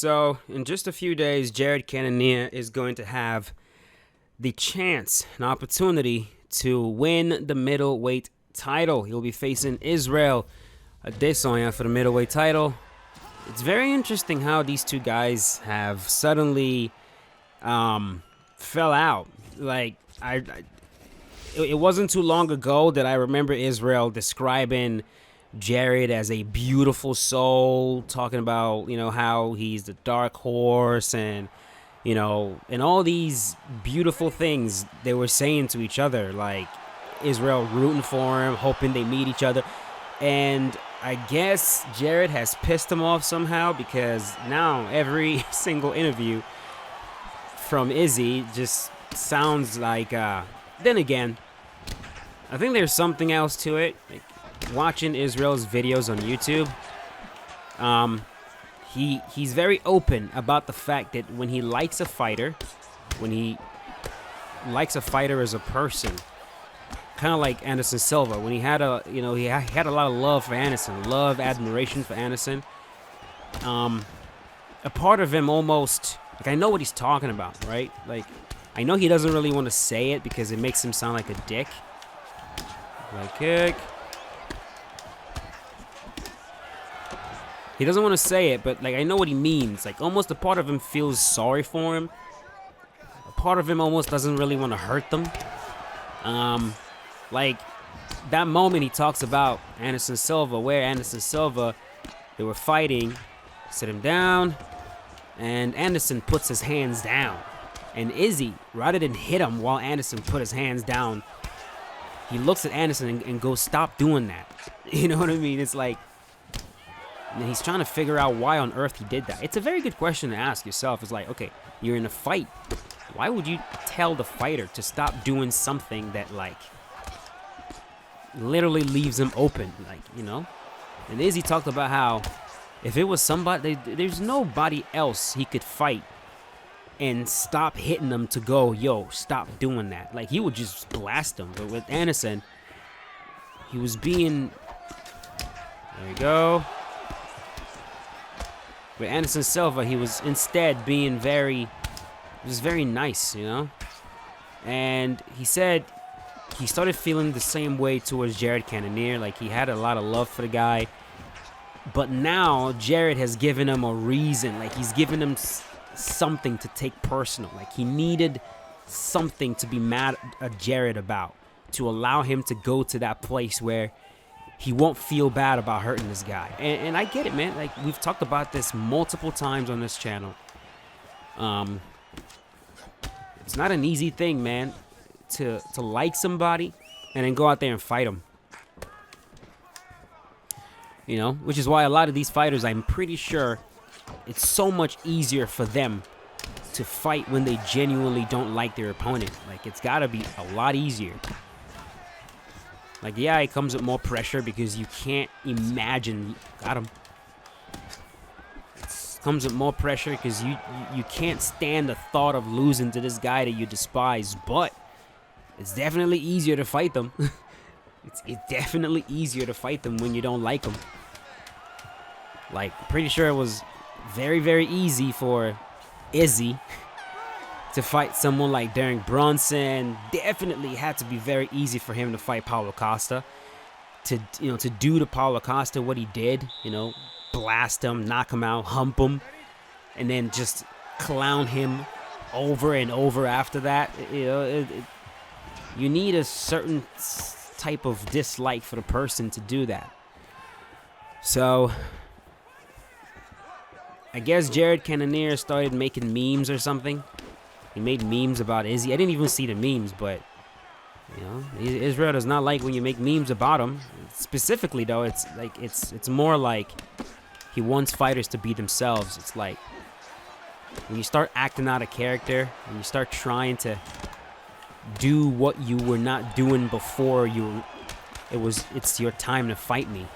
So, in just a few days, Cannonier is going to have the chance, an opportunity to win the middleweight title. He'll be facing Israel Adesanya for the middleweight title. It's very interesting how these two guys have suddenly fell out. Like, it wasn't too long ago that I remember Israel describing Jared as a beautiful soul, talking about, how he's the dark horse and, and all these beautiful things they were saying to each other, like Israel rooting for him, hoping they meet each other. And I guess Jared has pissed him off somehow, because now every single interview from Izzy just sounds like, then again, I think there's something else to it. Like, watching Israel's videos on YouTube, he's very open about the fact that when he likes a fighter, as a person, kind of like Anderson Silva, when he had he had a lot of love for Anderson, admiration for Anderson. A part of him almost, like, I know what he's talking about, right? Like, I know he doesn't really want to say it because it makes him sound like a dick. Like, kick. He doesn't want to say it, but, like, I know what he means. Like, almost a part of him feels sorry for him. A part of him almost doesn't really want to hurt them. Like, that moment he talks about Anderson Silva, where Anderson Silva, they were fighting, sit him down, and Anderson puts his hands down. And Izzy, rather than hit him while Anderson put his hands down, he looks at Anderson and goes, "Stop doing that." You know what I mean? It's like, and he's trying to figure out why on earth he did that. It's a very good question to ask yourself. It's like, okay, you're in a fight. Why would you tell the fighter to stop doing something that, like, literally leaves him open? Like, And Izzy talked about how if it was somebody, there's nobody else he could fight and stop hitting them to go, yo, stop doing that. Like, he would just blast them. But with Anderson, he was being, there you go. With Anderson Silva, he was instead being very nice, And he said he started feeling the same way towards Jared Cannonier. Like, he had a lot of love for the guy. But now Jared has given him a reason. Like, he's given him something to take personal. Like, he needed something to be mad at Jared about, to allow him to go to that place where he won't feel bad about hurting this guy. And I get it, man. Like, we've talked about this multiple times on this channel. It's not an easy thing, man, to like somebody and then go out there and fight them. Which is why a lot of these fighters, I'm pretty sure it's so much easier for them to fight when they genuinely don't like their opponent. Like, it's got to be a lot easier. Like, yeah, it comes with more pressure because you can't imagine. Got him. It comes with more pressure because you can't stand the thought of losing to this guy that you despise. But it's definitely easier to fight them. It's definitely easier to fight them when you don't like them. Like, pretty sure it was very, very easy for Izzy to fight someone like Derek Brunson. Definitely had to be very easy for him to fight Paulo Costa. To do to Paulo Costa what he did, blast him, knock him out, hump him, and then just clown him over and over after that. You need a certain type of dislike for the person to do that. So, I guess Jared Cannonier started making memes or something. He made memes about Izzy. I didn't even see the memes, but, Israel does not like when you make memes about him. Specifically, though, it's more like he wants fighters to be themselves. It's like when you start acting out of character, when you start trying to do what you were not doing before it's your time to fight me.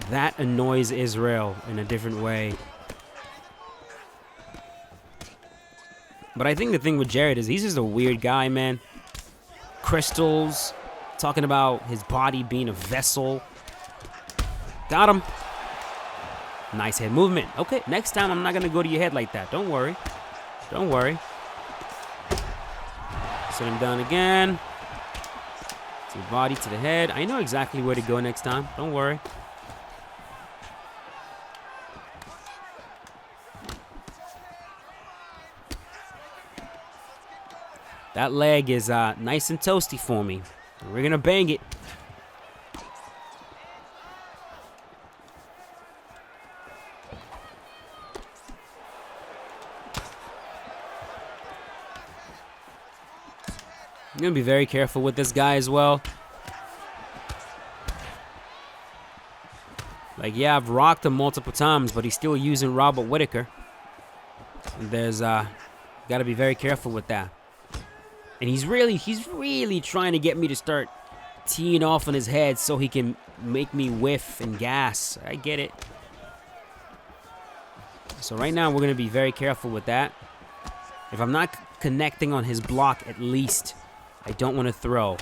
That annoys Israel in a different way. But I think the thing with Jared is he's just a weird guy, man. Crystals, talking about his body being a vessel. Got him. Nice head movement. Okay, next time I'm not going to go to your head like that. Don't worry. Don't worry. Sit him down again. To the body, to the head. I know exactly where to go next time. Don't worry. That leg is nice and toasty for me. We're going to bang it. I'm going to be very careful with this guy as well. Like, yeah, I've rocked him multiple times, but he's still using Robert Whittaker. And there's, got to be very careful with that. And he's really trying to get me to start teeing off on his head so he can make me whiff and gas. I get it. So right now, we're going to be very careful with that. If I'm not connecting on his block, at least, I don't want to throw.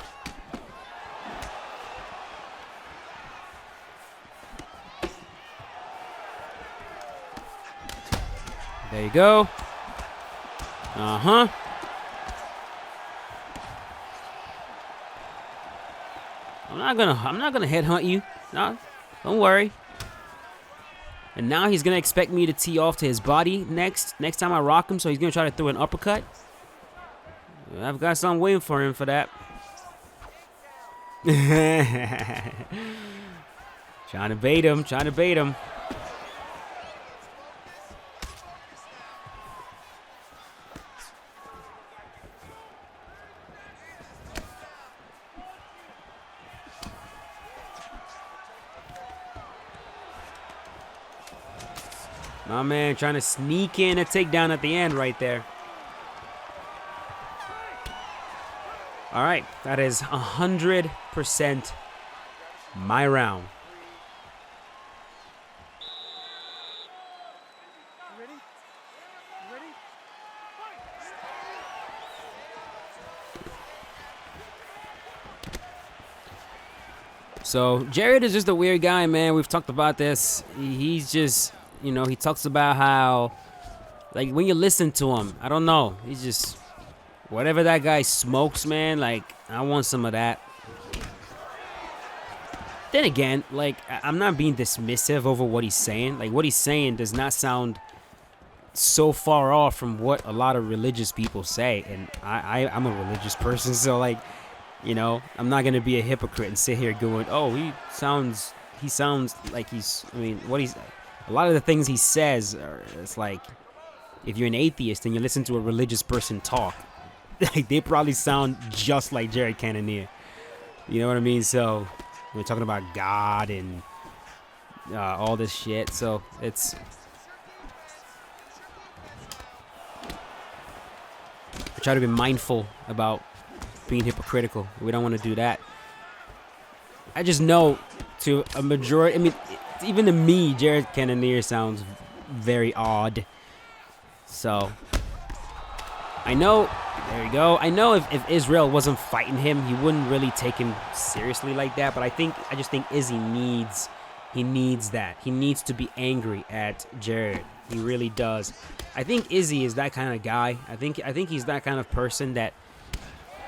There you go. Uh-huh. I'm not gonna headhunt you. No, don't worry. And now he's gonna expect me to tee off to his body next time I rock him, so he's gonna try to throw an uppercut. I've got something waiting for him for that. Trying to bait him. My man trying to sneak in a takedown at the end right there. All right, that is 100% my round. So Jared is just a weird guy, man. We've talked about this. He's just, you know, he talks about how, like, when you listen to him, I don't know. He's just, whatever that guy smokes, man, like, I want some of that. Then again, like, I'm not being dismissive over what he's saying. Like, what he's saying does not sound so far off from what a lot of religious people say. And I'm a religious person, so, like, you know, I'm not going to be a hypocrite and sit here going, oh, he sounds like he's, I mean, what he's, a lot of the things he says, it's like, if you're an atheist and you listen to a religious person talk, like, they probably sound just like Jared Cannonier. You know what I mean? So, we're talking about God and all this shit. So, it's, I try to be mindful about being hypocritical. We don't want to do that. I just know to a majority, I mean, even to me, Jared Cannonier sounds very odd. So, I know, there you go. I know if Israel wasn't fighting him, he wouldn't really take him seriously like that. But I just think Izzy needs that. He needs to be angry at Jared. He really does. I think Izzy is that kind of guy. I think he's that kind of person that,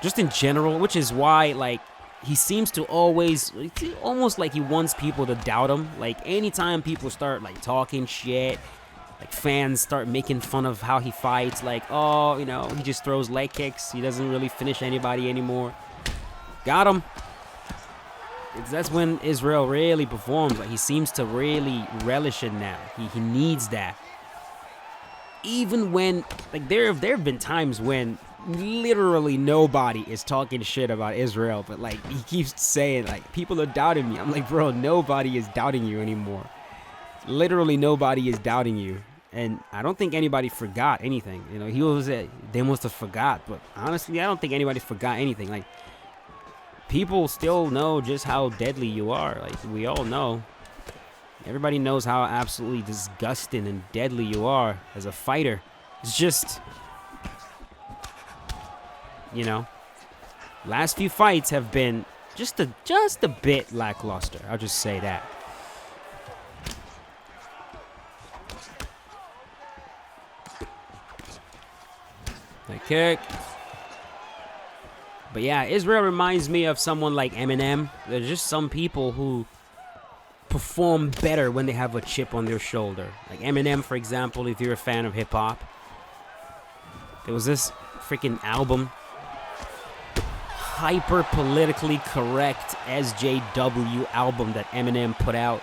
just in general, which is why, like, he seems to always, almost like he wants people to doubt him. Like, anytime people start, like, talking shit, like, fans start making fun of how he fights, like, oh, you know, he just throws leg kicks. He doesn't really finish anybody anymore. Got him. That's when Israel really performs. Like, he seems to really relish in that. He needs that. Even when, like, there have been times when literally nobody is talking shit about Israel, but, like, he keeps saying, like, people are doubting me. I'm like, bro, nobody is doubting you anymore. Literally nobody is doubting you. And I don't think anybody forgot anything. You know, he was they must have forgot, but honestly, I don't think anybody forgot anything. Like, people still know just how deadly you are. Like, we all know. Everybody knows how absolutely disgusting and deadly you are as a fighter. It's just, you know, last few fights have been just a bit lackluster. I'll just say that. Leg kick. But yeah, Israel reminds me of someone like Eminem. There's just some people who perform better when they have a chip on their shoulder. Like Eminem, for example, if you're a fan of hip-hop. There was this freaking album, hyper politically correct SJW album that Eminem put out.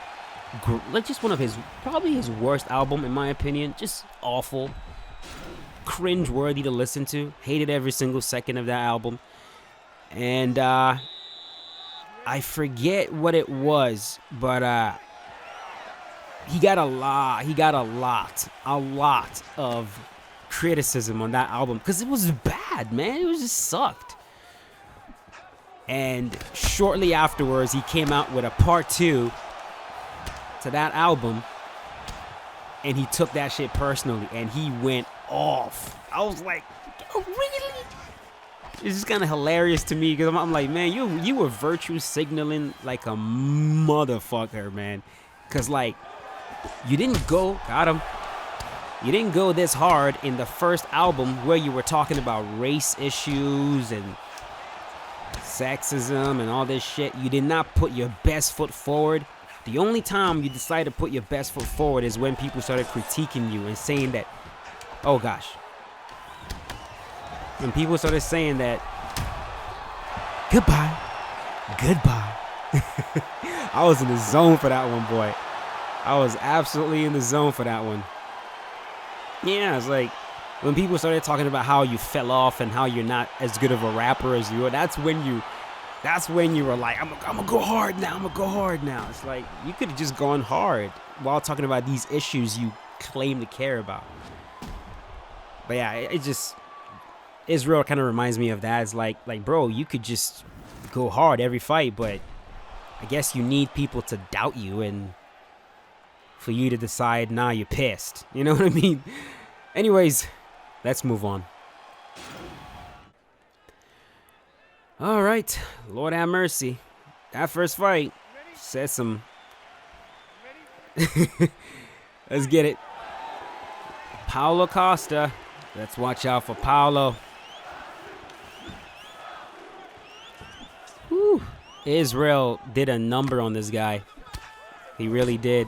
Like just one of his, probably his worst album in my opinion. Just awful, cringe-worthy to listen to. Hated every single second of that album. And I forget what it was, but he got a lot of criticism on that album because it was bad, man. It was just sucked. And shortly afterwards, he came out with a part 2 to that album, and he took that shit personally, and he went off. I was like, oh, really? It's just kind of hilarious to me because I'm like, man, you were virtue signaling like a motherfucker, man. Because, like, you didn't go, got him. You didn't go this hard in the first album where you were talking about race issues and sexism and all this shit. You did not put your best foot forward. The only time you decided to put your best foot forward is when people started critiquing you and saying that, oh gosh. When people started saying that, goodbye. I was in the zone for that one, boy. I was absolutely in the zone for that one. Yeah, it's like when people started talking about how you fell off and how you're not as good of a rapper as you were. That's when you were like, I'm gonna go hard now. It's like you could have just gone hard while talking about these issues you claim to care about. But yeah, it just, Israel kind of reminds me of that. It's like bro, you could just go hard every fight, but I guess you need people to doubt you and for you to decide, nah, you're pissed. You know what I mean? Anyways, let's move on. All right, Lord have mercy. That first fight said some. Let's get it. Paulo Costa. Let's watch out for Paulo. Whew. Israel did a number on this guy. He really did.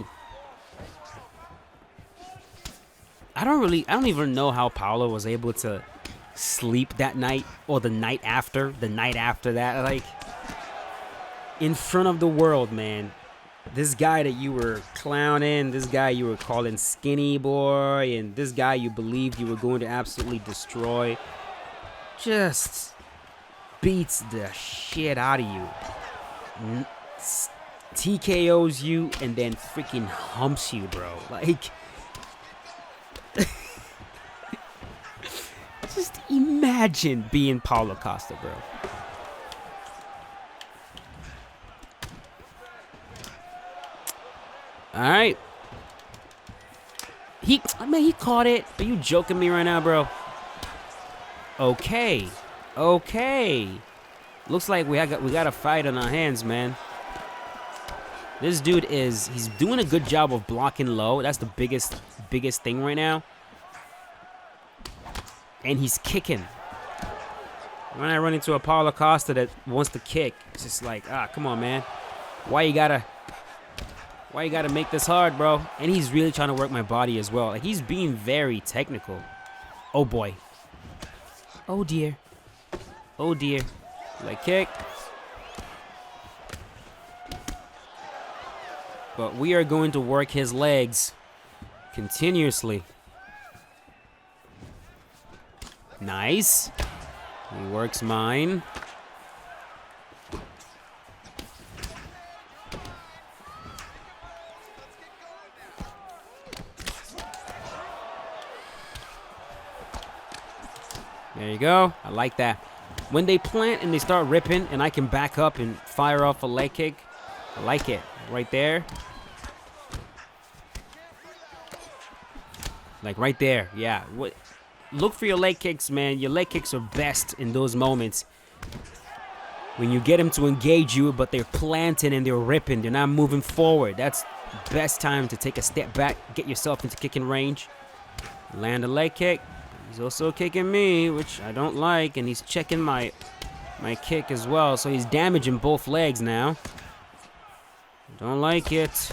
I don't even know how Paulo was able to sleep that night or the night after that. Like, in front of the world, man. This guy that you were clowning, this guy you were calling skinny boy, and this guy you believed you were going to absolutely destroy, just beats the shit out of you. TKOs you and then freaking humps you, bro. Like, just imagine being Paulo Costa, bro. All right. He caught it. Are you joking me right now, bro? Okay. Looks like we got a fight on our hands, man. This dude he's doing a good job of blocking low. That's the biggest thing right now. And he's kicking. When I run into a Paulo Costa that wants to kick, it's just like, come on, man. Why you gotta make this hard, bro? And he's really trying to work my body as well. Like, he's being very technical. Oh boy. Oh dear. Like, kick. But we are going to work his legs continuously. Nice. He works mine. There you go. I like that. When they plant and they start ripping and I can back up and fire off a leg kick, I like it. Right there. Like right there. Yeah. Look for your leg kicks, man. Your leg kicks are best in those moments. When you get them to engage you, but they're planting and they're ripping. They're not moving forward. That's the best time to take a step back, get yourself into kicking range. Land a leg kick. He's also kicking me, which I don't like, and he's checking my kick as well, so he's damaging both legs now. Don't like it.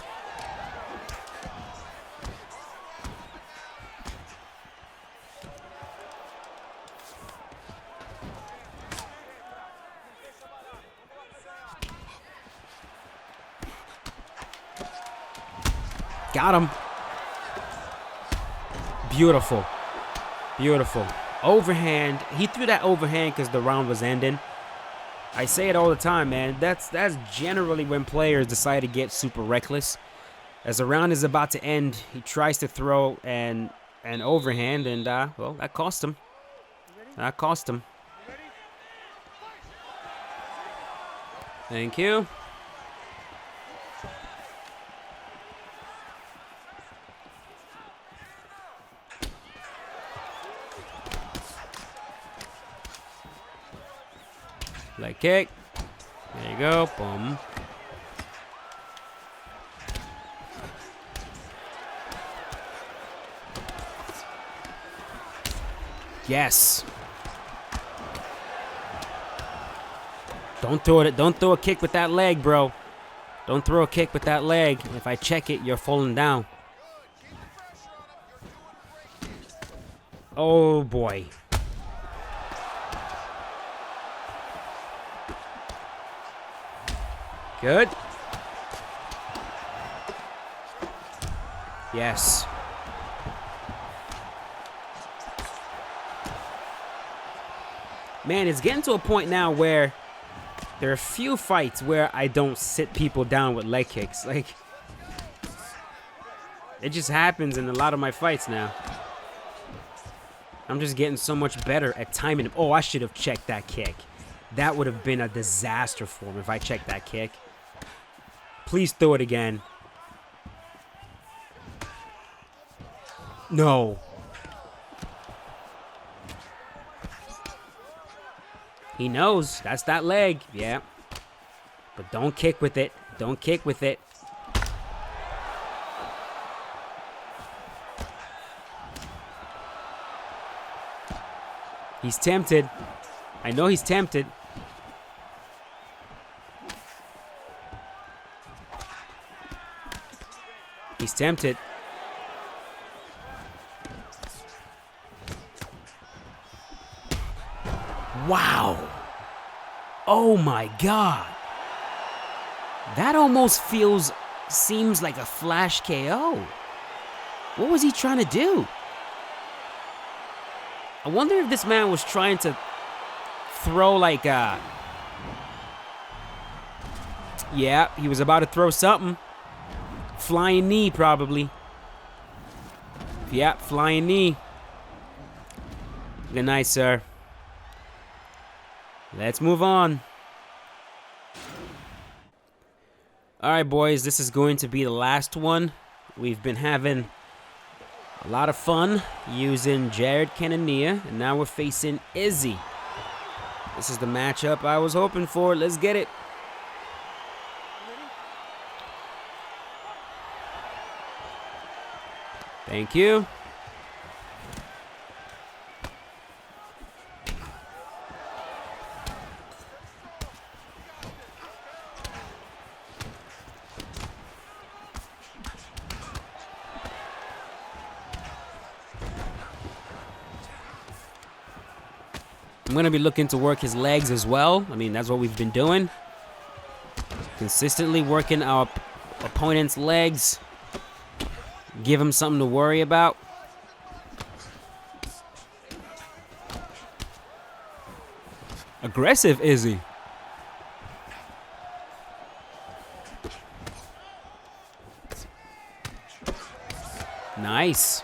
Got him. Beautiful. Beautiful. Overhand. He threw that overhand because the round was ending. I say it all the time, man. That's generally when players decide to get super reckless. As the round is about to end, he tries to throw an overhand, and, well, that cost him. That cost him. Thank you. Leg kick. There you go. Boom. Yes. Don't throw it. Don't throw a kick with that leg, bro. Don't throw a kick with that leg. If I check it, you're falling down. Oh boy. Good. Yes. Man, it's getting to a point now where there are a few fights where I don't sit people down with leg kicks. Like, it just happens in a lot of my fights now. I'm just getting so much better at timing. Oh, I should have checked that kick. That would have been a disaster for him if I checked that kick. Please throw it again. No. He knows. That's that leg. Yeah. But don't kick with it. Don't kick with it. He's tempted. I know he's tempted. He's tempted. Wow. Oh my God. That almost seems like a flash KO. What was he trying to do? I wonder if this man was trying to throw like a... Yeah, he was about to throw something. Flying knee, probably. Yeah, flying knee. Good night, sir. Let's move on. All right, boys, this is going to be the last one. We've been having a lot of fun using Jared Cannonier, and now we're facing Izzy. This is the matchup I was hoping for. Let's get it. Thank you. I'm going to be looking to work his legs as well. I mean, that's what we've been doing. Consistently working our opponent's legs. Give him something to worry about. Aggressive, Izzy. Nice.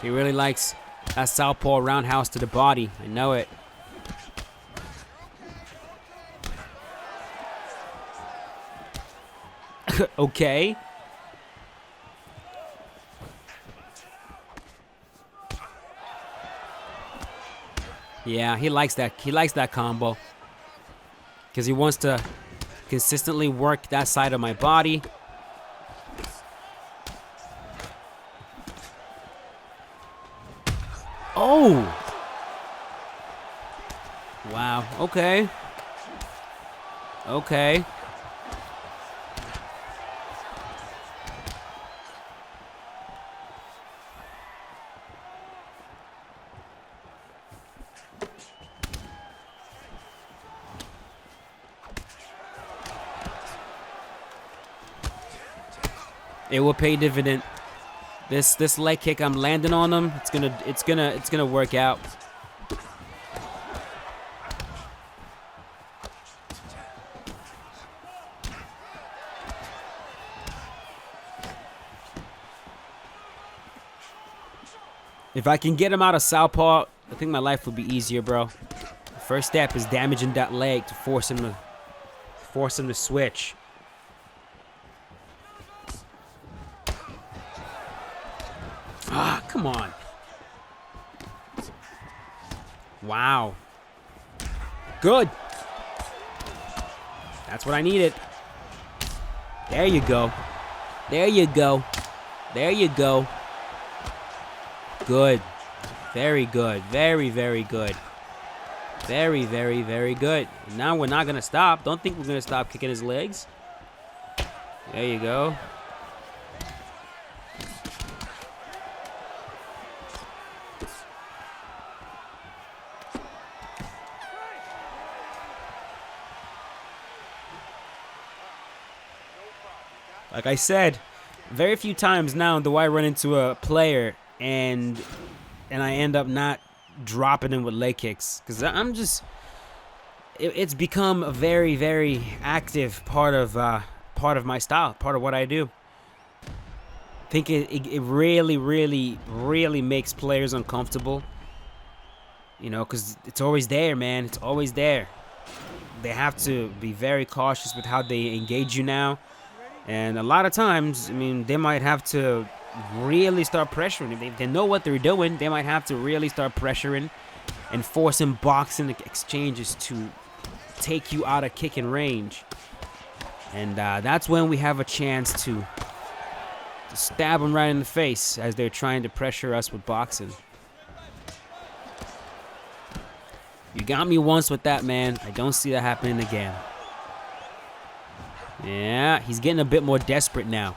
He really likes that southpaw roundhouse to the body. I know it. Okay. Yeah, he likes that. He likes that combo. because he wants to consistently work that side of my body. Oh! Wow. Okay. Okay. It will pay dividend. This leg kick, I'm landing on him. It's gonna work out. If I can get him out of southpaw, I think my life would be easier, bro. The first step is damaging that leg to force him to switch. Ah, come on. Wow. Good. That's what I needed. There you go. There you go. There you go. Good. Very good. Very, very good. Very, very, very good. Now we're not going to stop. Don't think we're going to stop kicking his legs. There you go. Like I said, very few times now do I run into a player and I end up not dropping him with leg kicks, because I'm just it's become a very, very active part of my style, part of what I do. I think it really, really, really makes players uncomfortable, you know, because it's always there, man. It's always there. They have to be very cautious with how they engage you now. And a lot of times, I mean, they might have to really start pressuring. If they know what they're doing, they might have to really start pressuring and forcing boxing exchanges to take you out of kicking range. And that's when we have a chance to stab them right in the face as they're trying to pressure us with boxing. You got me once with that, man. I don't see that happening again. Yeah, he's getting a bit more desperate now.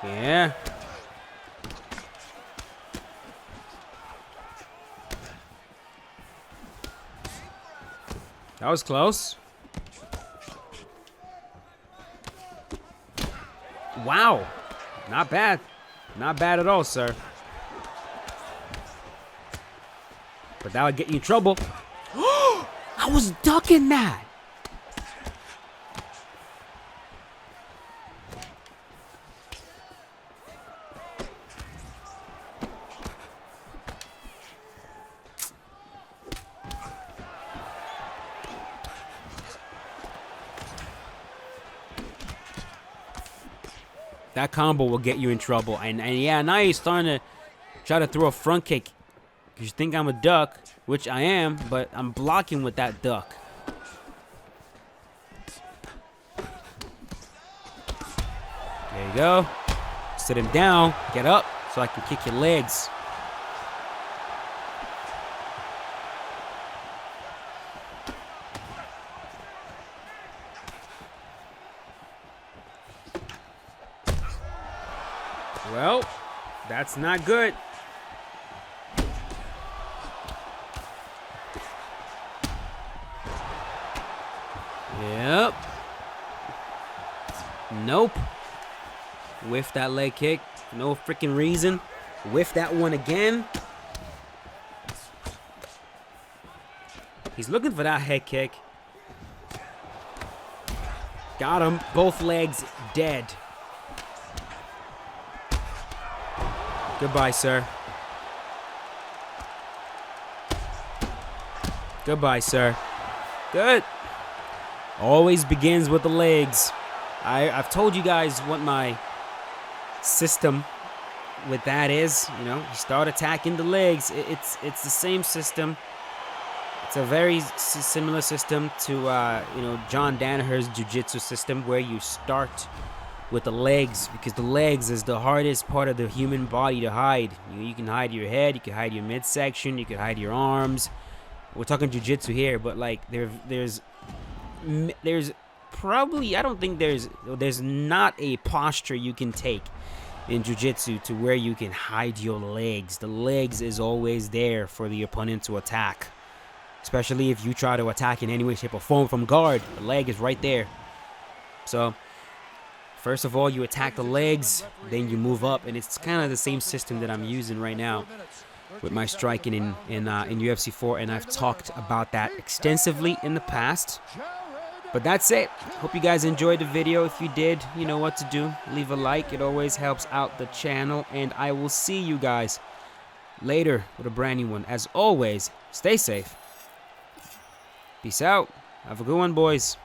Yeah. That was close. Wow. Not bad. Not bad at all, sir. But that would get you in trouble. I was ducking that. That combo will get you in trouble. And yeah, now he's starting to try to throw a front kick. You think I'm a duck, which I am, but I'm blocking with that duck. There you go. Sit him down. Get up so I can kick your legs. Well, that's not good. Yep. Nope. Whiff that leg kick. No freaking reason. Whiff that one again. He's looking for that head kick. Got him. Both legs dead. Goodbye, sir. Goodbye, sir. Good. Always begins with the legs. I've told you guys what my system with that is. You know, you start attacking the legs. It's the same system. It's a very similar system to you know, John Danaher's jiu-jitsu system, where you start with the legs, because the legs is the hardest part of the human body to hide. You can hide your head, you can hide your midsection, you can hide your arms. We're talking jiu-jitsu here, but like there's probably, I don't think there's not a posture you can take in jiu-jitsu to where you can hide your legs. The legs is always there for the opponent to attack, especially if you try to attack in any way, shape, or form from guard. The leg is right there. So first of all, you attack the legs, then you move up, and it's kind of the same system that I'm using right now with my striking in UFC 4, and I've talked about that extensively in the past. But that's it. Hope you guys enjoyed the video. If you did, you know what to do. Leave a like. It always helps out the channel, and I will see you guys later with a brand new one. As always, stay safe. Peace out. Have a good one, boys.